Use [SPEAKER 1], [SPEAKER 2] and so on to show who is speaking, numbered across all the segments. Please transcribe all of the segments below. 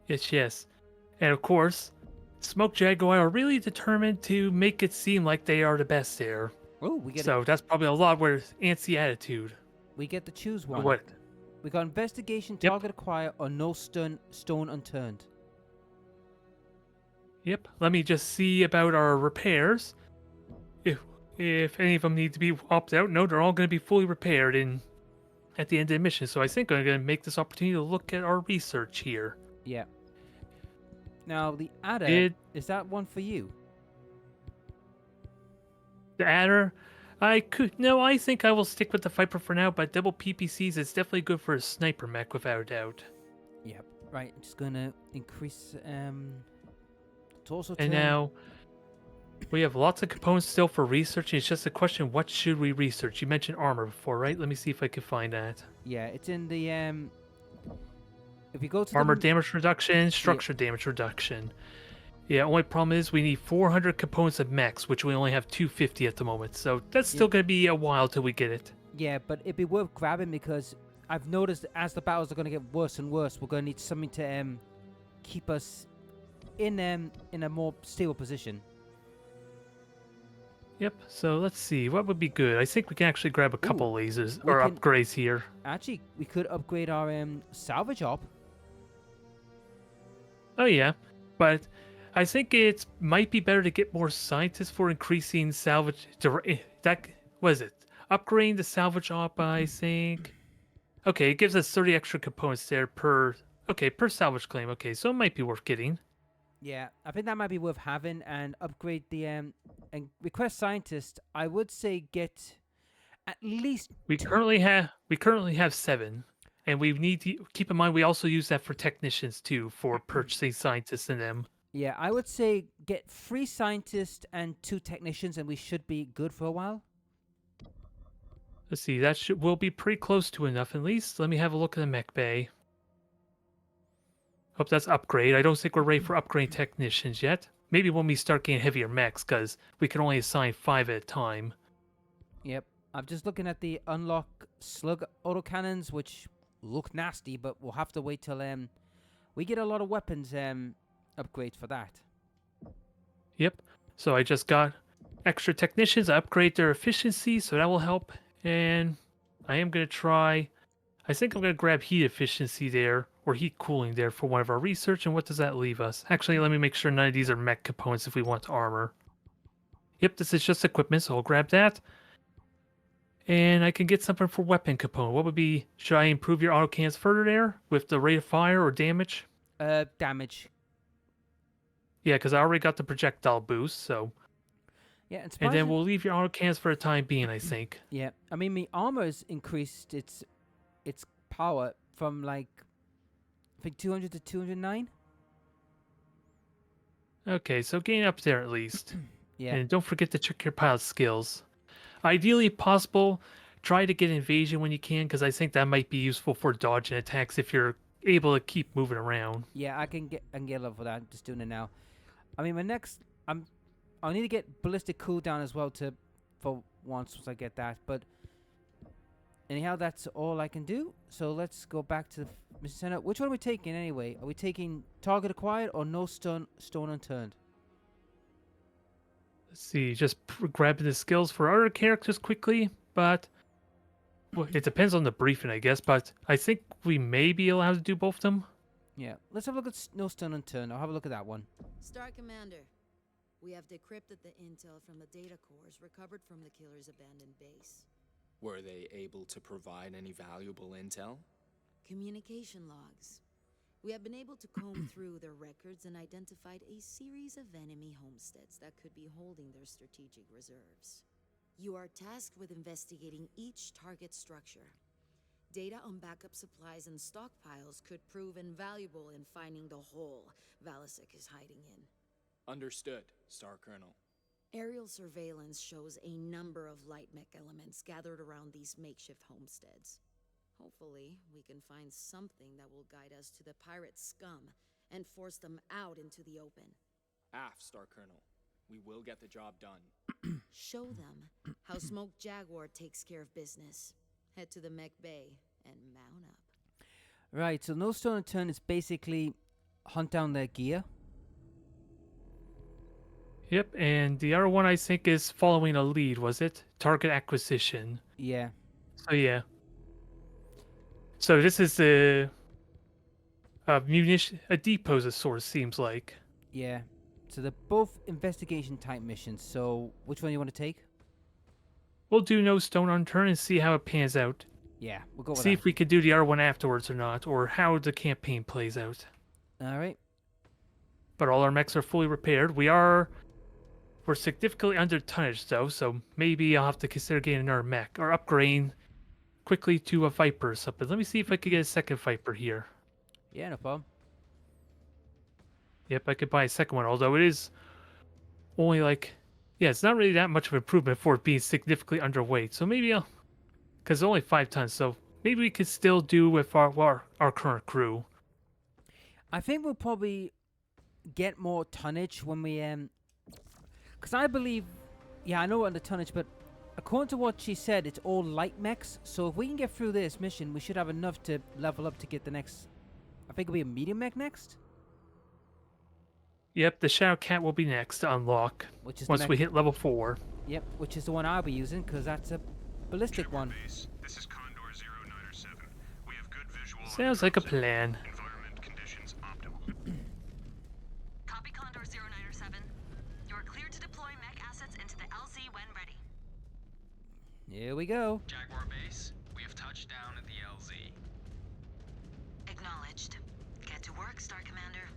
[SPEAKER 1] Yes, yes. And of course, Smoke Jaguar are really determined to make it seem like they are the best there.
[SPEAKER 2] Oh, we get
[SPEAKER 1] So that's probably a lot where antsy attitude.
[SPEAKER 2] to choose one.
[SPEAKER 1] What?
[SPEAKER 2] We got investigation,
[SPEAKER 1] Yep.
[SPEAKER 2] target acquire, or no stone unturned.
[SPEAKER 1] Yep. Let me just see about our repairs. If if any of them need to be opted out, no, they're all going to be fully repaired in at the end of the mission. So I think I'm going to make this opportunity to look at our research here.
[SPEAKER 2] Yeah. Now the adder,
[SPEAKER 1] Did
[SPEAKER 2] is that one for you?
[SPEAKER 1] the adder? I could no. I think I will stick with the Viper for now. But double PPCs is definitely good for a sniper mech without a doubt.
[SPEAKER 2] Yep. Right. I'm just gonna increase torso
[SPEAKER 1] And
[SPEAKER 2] turn.
[SPEAKER 1] now we have lots of components still for research. It's just a question: what should we research? You mentioned armor before, right? Let me see if I can find that.
[SPEAKER 2] Yeah, it's in the If you go to
[SPEAKER 1] Armor
[SPEAKER 2] the
[SPEAKER 1] damage reduction,
[SPEAKER 2] yeah,
[SPEAKER 1] structure damage reduction. Yeah, only problem is we need 400 components of mechs, which we only have 250 at the moment. So that's
[SPEAKER 2] yeah,
[SPEAKER 1] still going to be a while till we get it.
[SPEAKER 2] yeah, but it'd be worth grabbing because I've noticed as the battles are gonna get worse and worse, we're gonna need something to keep us in a more stable position.
[SPEAKER 1] Yep, so let's see. What would be good? I think we can actually grab a
[SPEAKER 2] Ooh,
[SPEAKER 1] couple lasers
[SPEAKER 2] we
[SPEAKER 1] or
[SPEAKER 2] can
[SPEAKER 1] upgrades here.
[SPEAKER 2] actually we could upgrade our salvage op.
[SPEAKER 1] Oh, yeah. But I think it might be better to get more scientists for increasing salvage. That was it. Upgrading the salvage op, I think. Okay, it gives us 30 extra components there per. Okay, per salvage claim. Okay, so it might be worth getting.
[SPEAKER 2] Yeah, I think that might be worth having and upgrade the and request scientist. I would say get at least two.
[SPEAKER 1] We currently have 7, and we need to keep in mind we also use that for technicians too, for purchasing scientists in them.
[SPEAKER 2] Yeah, I would say get 3 scientists and 2 technicians, and we should be good for a while.
[SPEAKER 1] Let's see, that should will be pretty close to enough at least. Let me have a look at the mech bay. Hope that's upgrade. I don't think we're ready for upgrade technicians yet. Maybe when we start getting heavier mechs, because we can only assign 5 at a time.
[SPEAKER 2] Yep, I'm just looking at the unlock slug autocannons, which look nasty, but we'll have to wait till we get a lot of weapons upgrades for that.
[SPEAKER 1] Yep. So I just got extra technicians. I upgrade their efficiency, so that will help. And I am going to try. I think I'm going to grab heat efficiency there, or heat cooling there for one of our research. And what does that leave us? Actually, let me make sure none of these are mech components if we want armor. Yep, this is just equipment, so I'll grab that. And I can get something for weapon component. What would be, should I improve your auto cannons further there with the rate of fire or damage?
[SPEAKER 2] Damage.
[SPEAKER 1] Yeah, because I already got the projectile boost, so.
[SPEAKER 2] Yeah, and
[SPEAKER 1] And then
[SPEAKER 2] surprising.
[SPEAKER 1] we'll leave your auto cannons for the time being, I think.
[SPEAKER 2] Yeah, I mean, my armor's increased its power from like I think 200 to 209.
[SPEAKER 1] Okay, so getting up there at least.
[SPEAKER 2] Yeah,
[SPEAKER 1] And don't forget to check your pilot skills. Ideally possible, try to get invasion when you can, because I think that might be useful for dodging attacks if you're able to keep moving around.
[SPEAKER 2] yeah, I can get a level for that. I'm just doing it now. I mean, my next I need to get ballistic cooldown as well to for once I get that. But anyhow, that's all I can do. So let's go back to the mission center. Which one are we taking anyway? Are we taking target acquired or no stone unturned?
[SPEAKER 1] Let's see, just grabbing the skills for other characters quickly, but well, it depends on the briefing, I guess. But I think we may be allowed to do both of them.
[SPEAKER 2] Yeah, let's have a look at no stone unturned. I'll have a look at that one.
[SPEAKER 3] Star Commander, we have decrypted the intel from the data cores recovered from the killer's abandoned base.
[SPEAKER 4] Were they able to provide any valuable intel?
[SPEAKER 3] Communication logs. We have been able to comb through their records and identified a series of enemy homesteads that could be holding their strategic reserves. You are tasked with investigating each target structure. Data on backup supplies and stockpiles could prove invaluable in finding the hole Valasek is hiding in.
[SPEAKER 4] Understood, Star Colonel.
[SPEAKER 3] Aerial surveillance shows a number of light mech elements gathered around these makeshift homesteads. Hopefully, we can find something that will guide us to the pirate scum and force them out into the open.
[SPEAKER 4] Aft, Star Colonel. We will get the job done.
[SPEAKER 3] Show them how Smoke Jaguar takes care of business. Head to the mech bay and mount up.
[SPEAKER 2] Right, so no stone unturned is basically hunt down their gear.
[SPEAKER 1] Yep, and the other one I think is following a lead, was it? Target acquisition.
[SPEAKER 2] Yeah.
[SPEAKER 1] So yeah. So this is a depot of sorts, seems like.
[SPEAKER 2] Yeah. So they're both investigation type missions. So which one do you want to take?
[SPEAKER 1] We'll do no stone unturned and see how it pans out.
[SPEAKER 2] Yeah, we'll go with
[SPEAKER 1] See
[SPEAKER 2] that.
[SPEAKER 1] if we could do the other one afterwards or not, or how the campaign plays out.
[SPEAKER 2] All right.
[SPEAKER 1] But all our mechs are fully repaired. We're significantly under tonnage though, so maybe I'll have to consider getting another mech or upgrading quickly to a Viper or something. Let me see if I could get a second Viper here.
[SPEAKER 2] Yeah, no problem.
[SPEAKER 1] Yep, I could buy a second one, although it is only like, yeah, it's not really that much of an improvement for it being significantly underweight. So maybe because it's only 5 tons, so maybe we could still do with our current crew.
[SPEAKER 2] I think we'll probably get more tonnage when we because I believe, yeah, I know we're under tonnage, but according to what she said, it's all light mechs. So if we can get through this mission, we should have enough to level up to get the next. I think it'll be a medium mech next,
[SPEAKER 1] Yep, the Shadow Cat will be next to unlock
[SPEAKER 2] which is
[SPEAKER 1] once
[SPEAKER 2] the
[SPEAKER 1] we
[SPEAKER 2] mech,
[SPEAKER 1] hit level 4.
[SPEAKER 2] Yep, which is the one I'll be using because that's a ballistic one.
[SPEAKER 5] Base. This is Condor 097. We have good visual on
[SPEAKER 1] Sounds like a
[SPEAKER 5] ground
[SPEAKER 1] plan.
[SPEAKER 5] environment conditions optimal.
[SPEAKER 6] Copy Condor 097. You are cleared to deploy mech assets into the LZ when ready.
[SPEAKER 2] Here we go.
[SPEAKER 7] Jaguar base, we have touched down at the LZ.
[SPEAKER 6] Acknowledged. Get to work, Star Commander.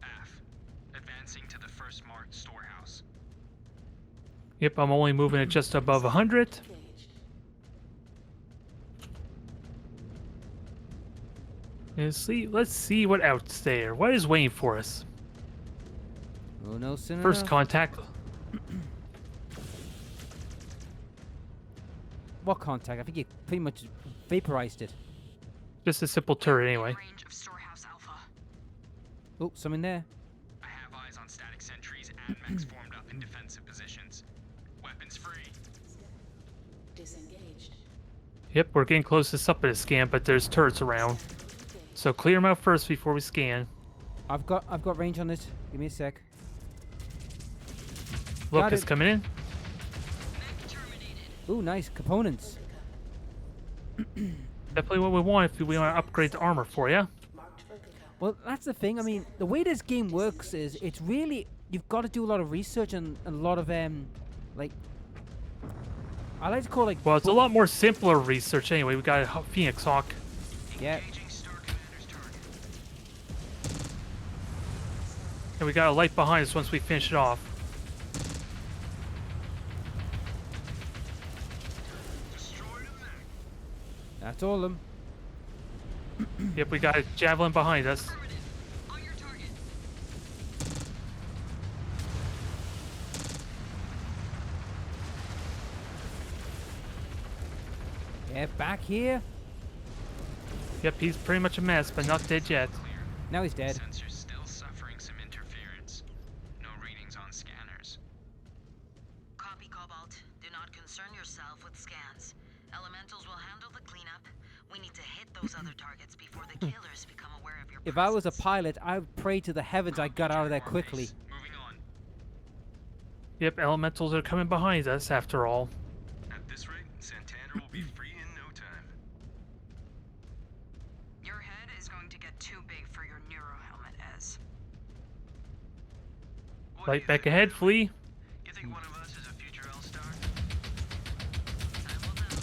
[SPEAKER 7] AF, advancing to the first marked storehouse.
[SPEAKER 1] Yep, I'm only moving it just above 100. And let's see what out's there. What is waiting for us?
[SPEAKER 2] Oh no, sooner
[SPEAKER 1] First
[SPEAKER 2] enough.
[SPEAKER 1] contact.
[SPEAKER 2] What contact? I think you pretty much vaporized it.
[SPEAKER 1] Just a simple turret anyway.
[SPEAKER 6] Range of Storehouse Alpha.
[SPEAKER 2] Oh, something there.
[SPEAKER 7] I have eyes on static sentries and mechs formed up in defensive positions. Weapons free.
[SPEAKER 8] Disengaged.
[SPEAKER 1] Yep, we're getting close to something to scan, but there's turrets around. So clear them out first before we scan.
[SPEAKER 2] I've got range on this. Give me a sec.
[SPEAKER 1] Look,
[SPEAKER 2] Got
[SPEAKER 1] it's
[SPEAKER 2] it.
[SPEAKER 1] coming in.
[SPEAKER 6] Mech terminated.
[SPEAKER 2] Ooh, nice components.
[SPEAKER 1] Definitely what we want if we want to upgrade the armor for you.
[SPEAKER 2] Well, that's the thing. I mean, the way this game works is it's really you've got to do a lot of research and a lot of like I like to call it like
[SPEAKER 1] Well, it's a lot more simpler research anyway. We got a Phoenix Hawk.
[SPEAKER 2] yeah.
[SPEAKER 7] Engaging Star Commander's target.
[SPEAKER 1] And we got a light behind us once we finish it off.
[SPEAKER 5] Destroyed a mech.
[SPEAKER 2] That's all of them.
[SPEAKER 1] Yep, we got a Javelin behind us.
[SPEAKER 6] Affirmative. On your target.
[SPEAKER 2] Yeah, back here.
[SPEAKER 1] Yep, he's pretty much a mess, but not dead yet.
[SPEAKER 7] Clear.
[SPEAKER 2] Now he's dead.
[SPEAKER 7] Sensors still suffering some interference. No readings on scanners.
[SPEAKER 6] Copy, Cobalt. Do not concern yourself with scans. Elementals will handle the cleanup. We need to hit those other targets before the killers become aware of your
[SPEAKER 2] If I was a
[SPEAKER 6] presence.
[SPEAKER 2] pilot, I would pray to the heavens I got out of there
[SPEAKER 7] Jaguar
[SPEAKER 2] quickly.
[SPEAKER 7] base. Moving on.
[SPEAKER 1] Yep, elementals are coming behind us after all.
[SPEAKER 5] At this rate, Santana will be free in no time.
[SPEAKER 6] Your head is going to get too big for your neuro helmet, Ez.
[SPEAKER 5] What do
[SPEAKER 1] Light
[SPEAKER 5] you
[SPEAKER 1] back
[SPEAKER 5] think,
[SPEAKER 1] ahead,
[SPEAKER 5] Billy?
[SPEAKER 1] Flea.
[SPEAKER 5] You think one of us is a future L-Star?
[SPEAKER 6] Time will tell.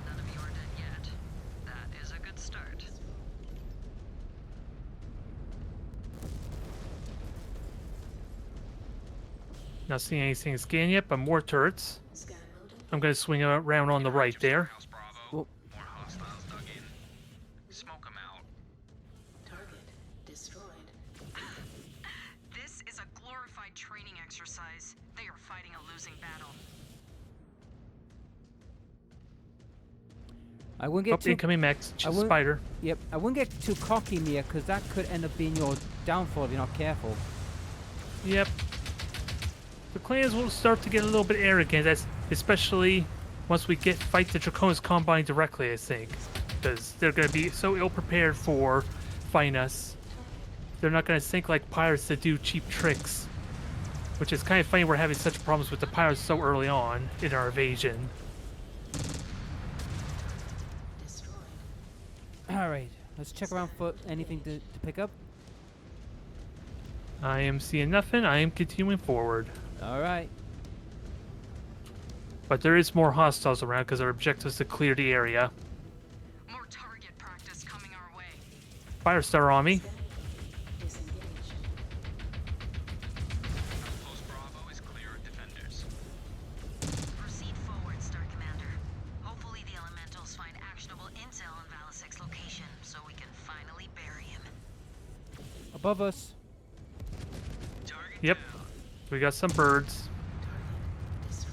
[SPEAKER 6] None of you are dead yet. That is a good start.
[SPEAKER 1] Not seeing anything scan yet, but more turrets.
[SPEAKER 8] Scan loaded.
[SPEAKER 1] I'm gonna swing around on the right there.
[SPEAKER 7] Storehouse Bravo.
[SPEAKER 2] Oh.
[SPEAKER 7] More hostiles dug in. Smoke them out.
[SPEAKER 8] Target destroyed.
[SPEAKER 6] This is a glorified training exercise. They are fighting a losing battle.
[SPEAKER 2] I wouldn't
[SPEAKER 1] Oh,
[SPEAKER 2] get too.
[SPEAKER 1] incoming mechs.
[SPEAKER 2] I wouldn't-
[SPEAKER 1] Spider.
[SPEAKER 2] Yep, I wouldn't get too cocky, Mia, because that could end up being your downfall if you're not careful.
[SPEAKER 1] Yep. The clans will start to get a little bit arrogant, especially once we fight the Draconis Combine directly, I think. Because they're going to be so ill prepared for fighting us. they're not gonna sink like pirates that do cheap tricks. Which is kind of funny we're having such problems with the pirates so early on in our invasion.
[SPEAKER 8] Destroyed.
[SPEAKER 2] Alright, let's check around for anything to pick up.
[SPEAKER 1] I am seeing nothing. I am continuing forward.
[SPEAKER 2] Alright.
[SPEAKER 1] But there is more hostiles around because our objective is to clear the area.
[SPEAKER 6] More target practice coming our way.
[SPEAKER 1] Firestar on me.
[SPEAKER 8] Disengaged.
[SPEAKER 7] Post Bravo is clear of defenders.
[SPEAKER 6] Proceed forward, Star Commander. Hopefully the elementals find actionable intel on Valisek's location so we can finally bury him.
[SPEAKER 2] Above us.
[SPEAKER 7] Target
[SPEAKER 1] Yep.
[SPEAKER 7] down.
[SPEAKER 1] We got some birds.
[SPEAKER 8] Destroyed.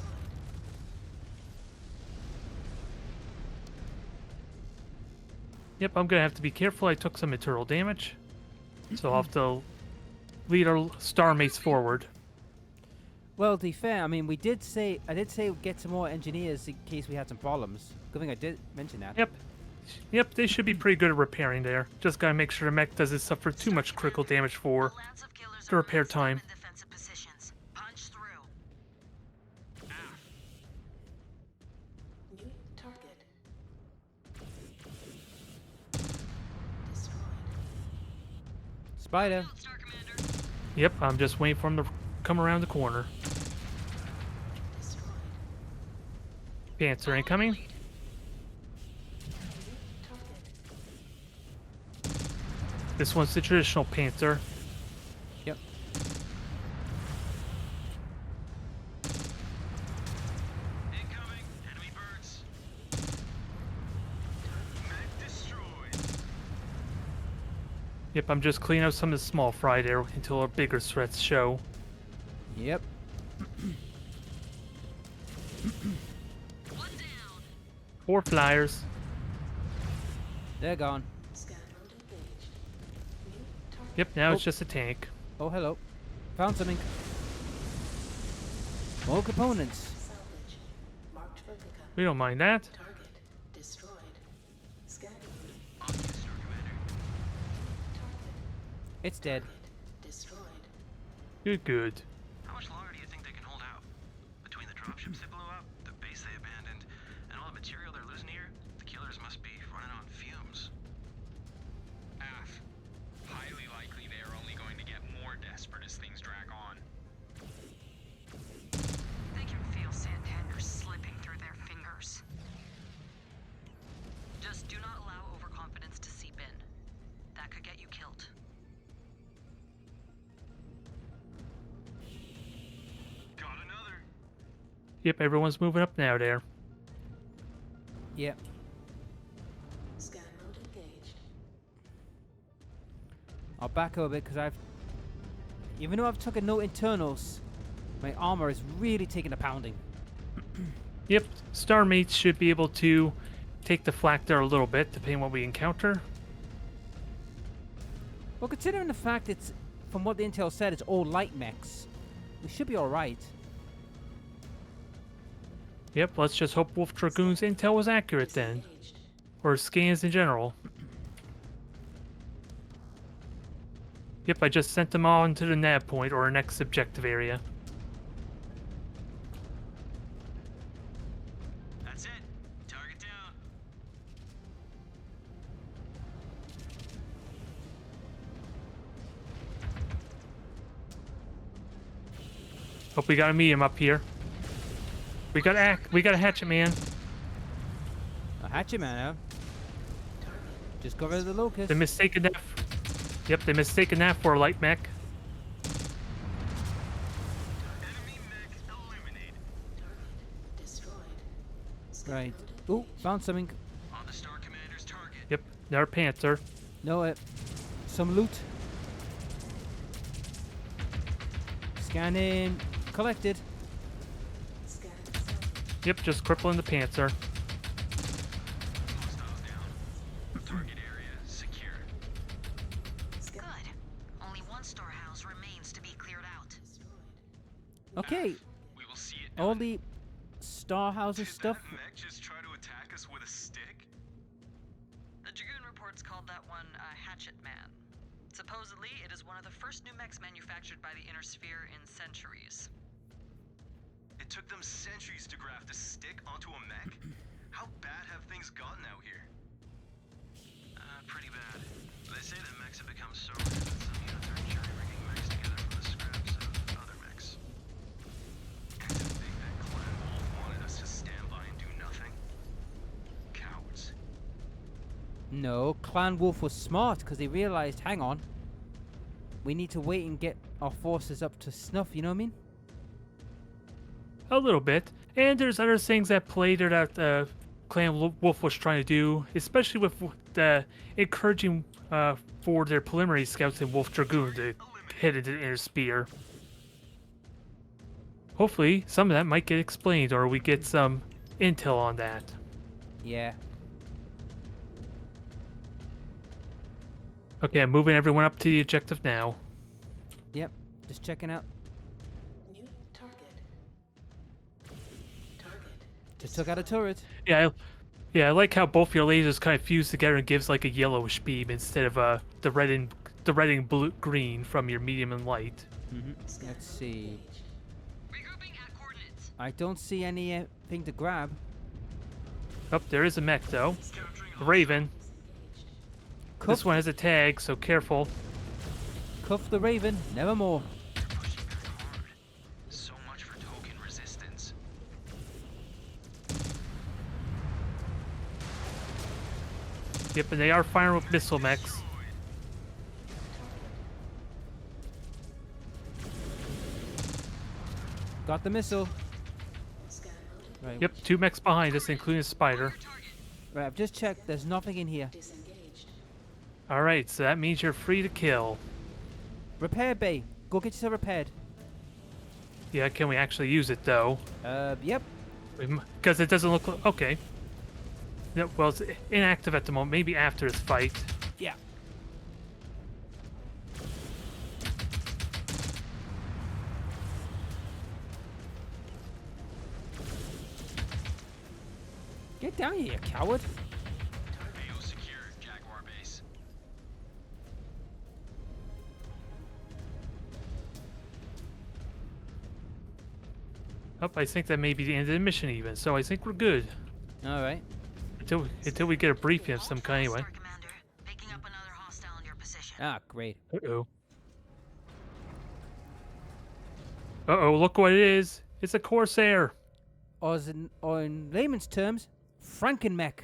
[SPEAKER 1] Yep, I'm gonna have to be careful. I took some internal damage. So I'll have to lead our star mates forward.
[SPEAKER 2] Well, to be fair, I mean, I did say get some more engineers in case we had some problems. Good thing I did mention that.
[SPEAKER 1] Yep. Yep, they should be pretty good at repairing there. Just gotta make sure the mech doesn't suffer too much critical damage for
[SPEAKER 6] A lance of killers
[SPEAKER 1] the
[SPEAKER 6] are
[SPEAKER 1] repair
[SPEAKER 6] placed up
[SPEAKER 1] time.
[SPEAKER 6] in defensive positions. Punch through.
[SPEAKER 8] New target. Destroyed.
[SPEAKER 2] Spider.
[SPEAKER 6] Star Commander.
[SPEAKER 1] Yep, I'm just waiting for him to come around the corner.
[SPEAKER 8] Destroyed.
[SPEAKER 1] Panther incoming.
[SPEAKER 8] New target.
[SPEAKER 1] This one's the traditional Panther.
[SPEAKER 2] Yep.
[SPEAKER 7] Incoming. Enemy birds. Mech destroyed.
[SPEAKER 1] Yep, I'm just cleaning out some of the small fry there until our bigger threats show.
[SPEAKER 2] Yep.
[SPEAKER 6] One down.
[SPEAKER 1] 4 flyers.
[SPEAKER 2] They're gone.
[SPEAKER 8] Scan mode engaged. New target.
[SPEAKER 1] Yep, now it's
[SPEAKER 2] Oh.
[SPEAKER 1] just a tank.
[SPEAKER 2] Oh, hello. Found something. More components.
[SPEAKER 8] Salvage. Marked for pickup.
[SPEAKER 1] We don't mind that.
[SPEAKER 8] Target destroyed. Scan
[SPEAKER 7] On you, Star Commander.
[SPEAKER 8] target
[SPEAKER 2] It's dead.
[SPEAKER 8] destroyed.
[SPEAKER 1] Good, good.
[SPEAKER 7] How much longer do you think they can hold out? Between the dropships they blew up, the base they abandoned, and all the material they're losing here, the killers must be running on fumes. Af. Highly likely they are only going to get more desperate as things drag on.
[SPEAKER 6] They can feel Santander slipping through their fingers. Just do not allow overconfidence to seep in. That could get you killed.
[SPEAKER 7] Got another.
[SPEAKER 1] Yep, everyone's moving up now there.
[SPEAKER 2] Yep.
[SPEAKER 8] Scan mode engaged.
[SPEAKER 2] I'll back up a bit because even though I've taken no internals, my armor is really taking a pounding.
[SPEAKER 1] Yep, star mates should be able to take the flak there a little bit, depending on what we encounter.
[SPEAKER 2] Well, considering the fact it's, from what the intel said, it's all light mechs, we should be alright.
[SPEAKER 1] Yep, let's just hope Wolf Dragoon's intel was accurate then.
[SPEAKER 8] Disengaged.
[SPEAKER 1] Or scans in general. Yep, I just sent them all into the nav point or our next objective area.
[SPEAKER 7] That's it. Target down.
[SPEAKER 1] Hope we got a medium up here. We got a hatchet man.
[SPEAKER 2] A hatchet man out. Just go rid of the locust.
[SPEAKER 1] They mistaken that. Yep, they mistaken that for a light mech.
[SPEAKER 7] Enemy mech eliminated.
[SPEAKER 8] Target destroyed. Scan
[SPEAKER 2] Right.
[SPEAKER 8] mode
[SPEAKER 2] Ooh, found something.
[SPEAKER 7] On the Star Commander's target.
[SPEAKER 1] Yep, another Panther.
[SPEAKER 2] No, some loot. Scanning. Collected.
[SPEAKER 8] Scan salvage.
[SPEAKER 1] Yep, just crippling the Panther.
[SPEAKER 7] Hostiles down. Target area secure.
[SPEAKER 8] Scan
[SPEAKER 6] Good. Only one storehouse remains to be cleared out.
[SPEAKER 8] destroyed.
[SPEAKER 2] Okay,
[SPEAKER 7] We will see it.
[SPEAKER 2] all the star houses
[SPEAKER 7] Did
[SPEAKER 2] stuff.
[SPEAKER 7] that mech just try to attack us with a stick?
[SPEAKER 6] The Dragoon reports called that one a hatchet man.
[SPEAKER 9] Supposedly, it is one of the first new mechs manufactured by the Inner Sphere in centuries.
[SPEAKER 7] It took them centuries to graft a stick onto a mech? How bad have things gotten out here? Pretty bad. They say that mechs have become so rare that some units are jury-rigging mechs together from the scraps of other mechs. And to think that Clan Wolf wanted us to stand by and do nothing? Cowards.
[SPEAKER 2] No, Clan Wolf was smart because they realized, hang on, we need to wait and get our forces up to snuff, you know what I mean?
[SPEAKER 1] A little bit. And there's other things at play there that Clan Wolf was trying to do, especially with the encouraging for their preliminary scouts in Wolf Dragoon to head into the Inner Spear. Hopefully, some of that might get explained, or we get some intel on that.
[SPEAKER 2] Yeah.
[SPEAKER 1] Okay, I'm moving everyone up to the objective now.
[SPEAKER 2] Yep. Just checking out.
[SPEAKER 8] New target. Target.
[SPEAKER 2] Just took out a turret.
[SPEAKER 1] Yeah, I like how both your lasers kind of fuse together and gives like a yellowish beam instead of the red and blue green from your medium and light.
[SPEAKER 2] Let's see.
[SPEAKER 6] Regrouping at coordinates.
[SPEAKER 2] I don't see anything to grab.
[SPEAKER 1] Oh, there is a mech though. The Raven.
[SPEAKER 2] Cuff,
[SPEAKER 1] This one has a tag, so careful.
[SPEAKER 2] cuff the Raven, nevermore.
[SPEAKER 7] Pushing back hard. So much for token resistance.
[SPEAKER 1] Yep, and they are firing with missile mechs.
[SPEAKER 2] Got the missile.
[SPEAKER 8] Scan loaded.
[SPEAKER 2] Right.
[SPEAKER 1] Yep, 2 mechs behind us, including a spider.
[SPEAKER 2] Right, I've just checked. There's nothing in here.
[SPEAKER 8] Disengaged.
[SPEAKER 1] Alright, so that means you're free to kill.
[SPEAKER 2] Repair bay. Go get yourself repaired.
[SPEAKER 1] Yeah, can we actually use it though?
[SPEAKER 2] Yep.
[SPEAKER 1] Because it doesn't look okay. No, well, it's inactive at the moment. Maybe after this fight.
[SPEAKER 2] Yeah. Get down here, you coward.
[SPEAKER 7] AO secure, Jaguar base.
[SPEAKER 1] Oh, I think that may be the end of the mission even. So I think we're good
[SPEAKER 2] All right.
[SPEAKER 1] until we get a briefing of some kind anyway.
[SPEAKER 6] Star Commander, picking up another hostile in your position.
[SPEAKER 2] Ah, great.
[SPEAKER 1] Uh-oh. Uh-oh, look what it is. It's a Corsair.
[SPEAKER 2] Or in layman's terms, Frankenmech.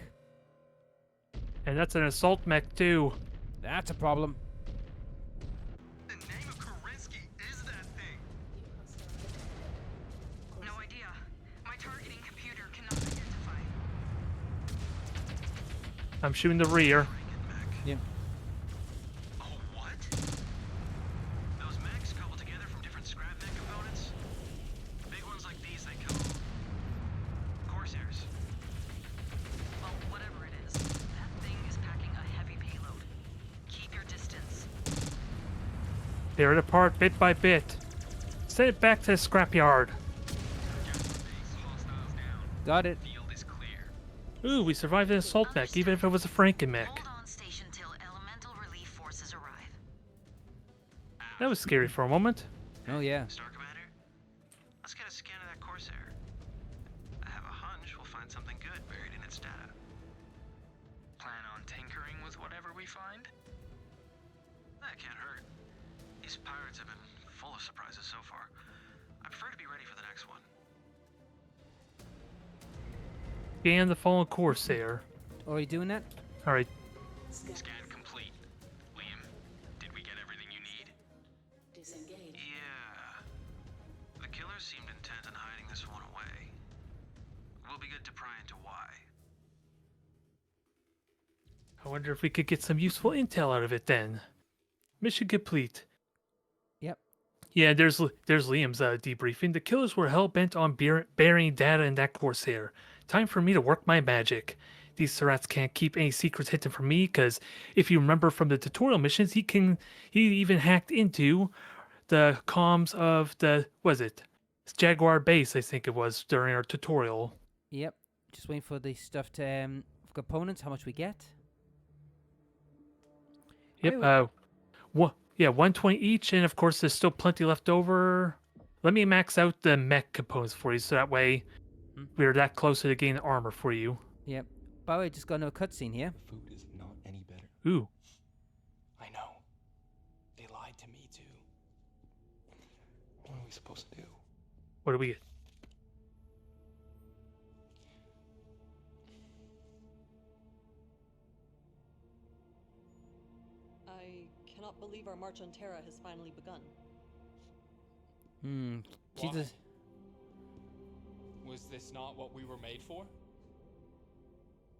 [SPEAKER 1] And that's an assault mech too.
[SPEAKER 2] That's a problem.
[SPEAKER 7] The name of Kerensky is that thing.
[SPEAKER 6] No idea. My targeting computer cannot identify.
[SPEAKER 1] I'm shooting the rear.
[SPEAKER 2] Yeah.
[SPEAKER 7] Oh, what? Those mechs coupled together from different scrap mech components? Big ones like these, they call Corsairs.
[SPEAKER 6] Well, whatever it is, that thing is packing a heavy payload. Keep your distance.
[SPEAKER 1] Tear it apart bit by bit. Send it back to the scrapyard.
[SPEAKER 7] Jaguar base, hostiles down.
[SPEAKER 2] Got it.
[SPEAKER 7] Field is clear.
[SPEAKER 1] Ooh, we survived an assault mech, even if it was a Frankenmech.
[SPEAKER 6] Hold on station till elemental relief forces arrive.
[SPEAKER 1] That was scary for a moment.
[SPEAKER 2] Oh, yeah.
[SPEAKER 7] Star Commander, let's get a scan of that Corsair. I have a hunch we'll find something good buried in its data. Plan on tinkering with whatever we find? That can't hurt. These pirates have been full of surprises so far. I prefer to be ready for the next one.
[SPEAKER 1] Scan the fallen Corsair.
[SPEAKER 2] Oh, are you doing that?
[SPEAKER 1] Alright,
[SPEAKER 8] Scan.
[SPEAKER 7] Scan complete. Liam, did we get everything you need?
[SPEAKER 8] Disengaged.
[SPEAKER 7] Yeah. The killers seemed intent on hiding this one away. We'll be good to pry into why.
[SPEAKER 1] I wonder if we could get some useful intel out of it then. Mission complete.
[SPEAKER 2] Yep.
[SPEAKER 1] Yeah, there's Liam's debriefing. The killers were hell-bent on burying data in that Corsair. Time for me to work my magic. These Surats can't keep any secrets hidden from me, because if you remember from the tutorial missions, he even hacked into the comms of the, Jaguar base, I think it was, during our tutorial.
[SPEAKER 2] Yep. Just waiting for the stuff to components. How much we get?
[SPEAKER 1] Yep.
[SPEAKER 2] Wait,
[SPEAKER 1] Yeah, 120 each, and of course there's still plenty left over. Let me max out the mech components for you, so that way
[SPEAKER 2] Hmm.
[SPEAKER 1] we're that close to getting armor for you.
[SPEAKER 2] Yep. By the way, just got another cutscene here.
[SPEAKER 4] The food is not any better.
[SPEAKER 1] Ooh,
[SPEAKER 4] I know. They lied to me too. What are we supposed to do?
[SPEAKER 1] what do we get?
[SPEAKER 10] I cannot believe our march on Terra has finally begun.
[SPEAKER 2] Jesus.
[SPEAKER 4] Was this not what we were made for?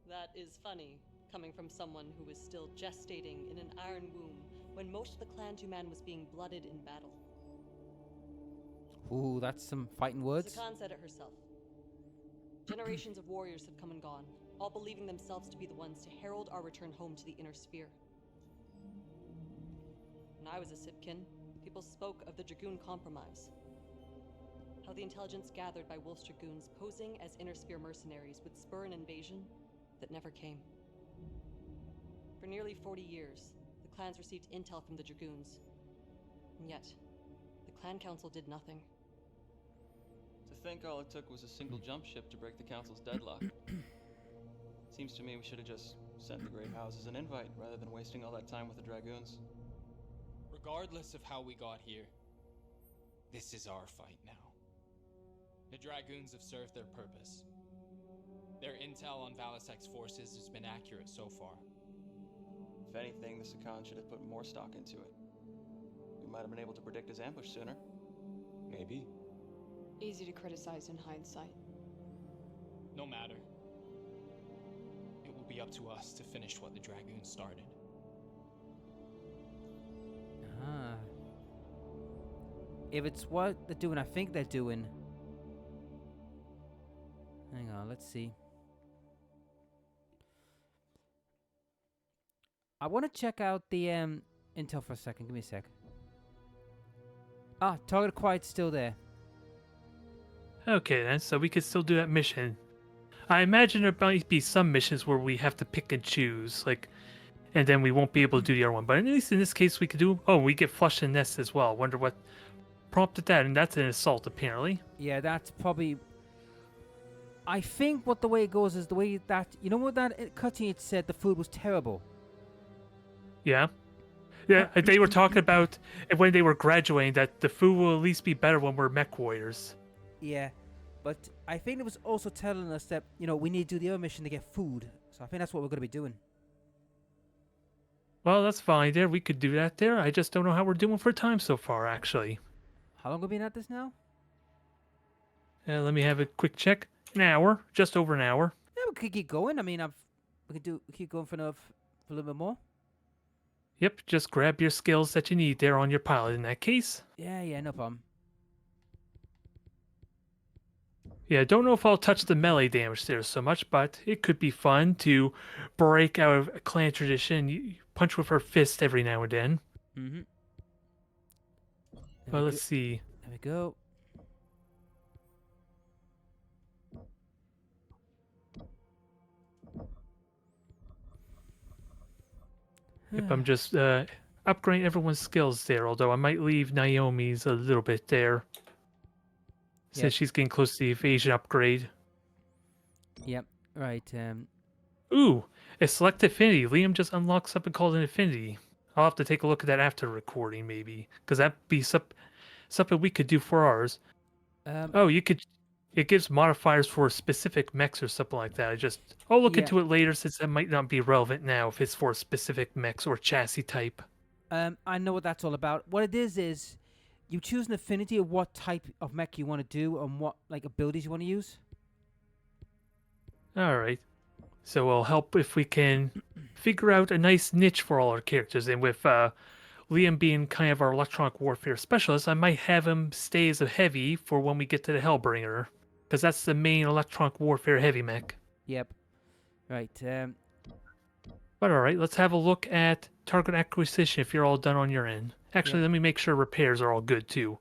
[SPEAKER 10] That is funny, coming from someone who is still gestating in an iron womb when most of the clan to man was being blooded in battle.
[SPEAKER 2] Ooh, that's some fighting words.
[SPEAKER 10] Zakan said it herself. Generations of warriors have come and gone, all believing themselves to be the ones to herald our return home to the inner sphere. When I was a Sipkin, people spoke of the Dragoon Compromise. How the intelligence gathered by Wolf's Dragoons posing as inner sphere mercenaries would spur an invasion that never came. For nearly 40 years, the clans received intel from the Dragoons. And yet, the clan council did nothing.
[SPEAKER 11] To think all it took was a single jump ship to break the council's deadlock. Seems to me we should have just sent the Great Houses an invite rather than wasting all that time with the Dragoons.
[SPEAKER 4] Regardless of how we got here, this is our fight now. The Dragoons have served their purpose. Their intel on Valisek's forces has been accurate so far.
[SPEAKER 11] If anything, the Sakan should have put more stock into it. We might have been able to predict his ambush sooner.
[SPEAKER 4] Maybe.
[SPEAKER 12] Easy to criticize in hindsight.
[SPEAKER 4] No matter. It will be up to us to finish what the Dragoons started.
[SPEAKER 2] Ah. If it's what they're doing, I think they're doing. Hang on, let's see. I want to check out the intel for a second. Give me a sec. Ah, target acquired still there.
[SPEAKER 1] Okay then, so we could still do that mission. I imagine there might be some missions where we have to pick and choose, like, and then we won't be able to do the other one. But at least in this case, we could do. Oh, we get flush and nest as well. Wonder what prompted that, and that's an assault apparently.
[SPEAKER 2] Yeah, that's probably. I think what the way it goes is the way that what that cutscene it said the food was terrible.
[SPEAKER 1] Yeah. Yeah, they were talking about when they were graduating that the food will at least be better when we're MechWarriors.
[SPEAKER 2] Yeah, but I think it was also telling us that we need to do the other mission to get food. So I think that's what we're going to be doing.
[SPEAKER 1] Well, that's fine there. We could do that there. I just don't know how we're doing for time so far, actually.
[SPEAKER 2] How long have we been at this now?
[SPEAKER 1] Let me have a quick check. An hour, just over an hour.
[SPEAKER 2] Yeah, we could keep going. I mean, we could keep going for a little bit more.
[SPEAKER 1] Yep, just grab your skills that you need there on your pilot in that case.
[SPEAKER 2] Yeah, no problem.
[SPEAKER 1] Yeah, don't know if I'll touch the melee damage there so much, but it could be fun to break out of a clan tradition. You punch with our fist every now and then.
[SPEAKER 2] Mm-hmm.
[SPEAKER 1] But let's see.
[SPEAKER 2] There we go.
[SPEAKER 1] Yep, I'm just upgrading everyone's skills there, although I might leave Naomi's a little bit there. Since she's getting close to the evasion upgrade.
[SPEAKER 2] Yep, right.
[SPEAKER 1] Ooh, a select affinity. Liam just unlocked something called an affinity. I'll have to take a look at that after recording, maybe. Because that'd be something we could do for ours. Oh, you could... It gives modifiers for specific mechs or something like that. I'll look into it later since that might not be relevant now if it's for specific mechs or chassis type.
[SPEAKER 2] I know what that's all about. What it is you choose an affinity of what type of mech you want to do and what abilities you want to use.
[SPEAKER 1] Alright. So it'll help if we can figure out a nice niche for all our characters. And with Liam being kind of our electronic warfare specialist, I might have him stay as a heavy for when we get to the Hellbringer. Because that's the main electronic warfare heavy mech.
[SPEAKER 2] Yep. Right.
[SPEAKER 1] But alright, let's have a look at target acquisition if you're all done on your end. Actually, let me make sure repairs are all good too.